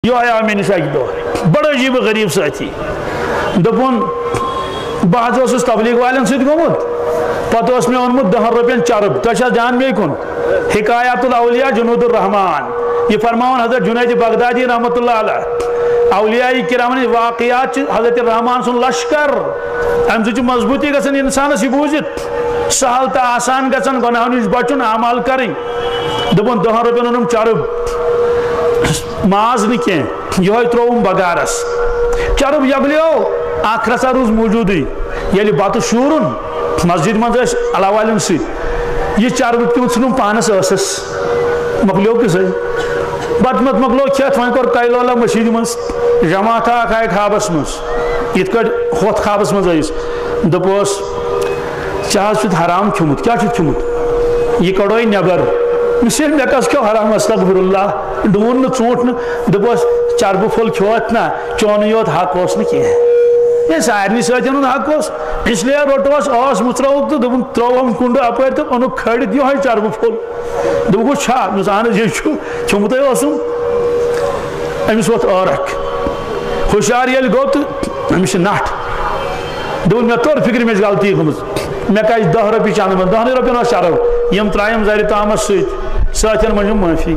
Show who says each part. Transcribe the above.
Speaker 1: یہ آیا میرے اکہ دہ بڑا عجیب غریب ساتھی دپن بہت تبلیغ والن ست گومت پتہ مے اونمت 10 رۄپین چرب تہ جان بی کن حکایات الاولیاء جنود الرحمان یہ فرماون حضرت جنید بغدادی رحمۃ اللہ علیہ اولیاء کرامن واقعات حضرت الرحمان سن لشکر ام سے مضبوطی گژھن انسانس یہ بوزت سہل تو آسان گژھن گناہ نش بچن اعمال کریں دپن 10 رۄپین اونم چرب ماز نی کی یہ تروم بگارس چرب یگلیو آخرسا روز موجودی یل بت شورن مسجد مز اللہ والن ست یہ چرب پیو ژھنم پانس ٲسس مکلیو کسے بت مت مکلو کھیت وۄنۍ کوٚر کیلولا مسجد مز جماعت اکھ آیہِ خوابس مز یِتھ کٲٹھۍ ہوٚتھ خوابس مز ٲسۍ دوٚپُس ژےٚ حظ چھُتھ حرام کھیوٚمُت کیٛاہ چھُتھ کھیوٚمُت یہِ کڑوے نٮ۪بر مےٚ کس کھیو حرام استغفر اللہ ڈون نہٕ ژوٗنٛٹھ نہٕ دوٚپُس چربہٕ پھوٚل کھیوٚوتھ نا چونُے یوت حق اوس نہٕ کینٛہہ یہ سارنٕے سۭتۍ اوٚنُن حق اوس اس لیے روٚٹوس ٲس مٕژرٲوُکھ تہٕ دوٚپُن ترٛووُم کُنڈٕ اپٲرۍ تہٕ اوٚنُکھ کھٲڑِتھ یِہوٚے چربہٕ پھوٚل دوٚپُکھ چھا دوٚپُس اہن حظ یے چھُ کھیوٚمُتٕے اوسُم أمِس ووٚتھ عٲرق ہُشار ییٚلہِ گوٚو تہٕ أمِس چھِ نٹھ دوٚپُن مےٚ توٚر فِکرِ مےٚ چھِ غلطی گٔمٕژ مےٚ کَجہِ 10 رۄپیہِ چنٛدٕ منٛز 10 رۄپین اوس چرب یِم ترٛایِم زرِ تامَس سۭتۍ سۭتٮ۪ن مٔنٛجِم معٲفی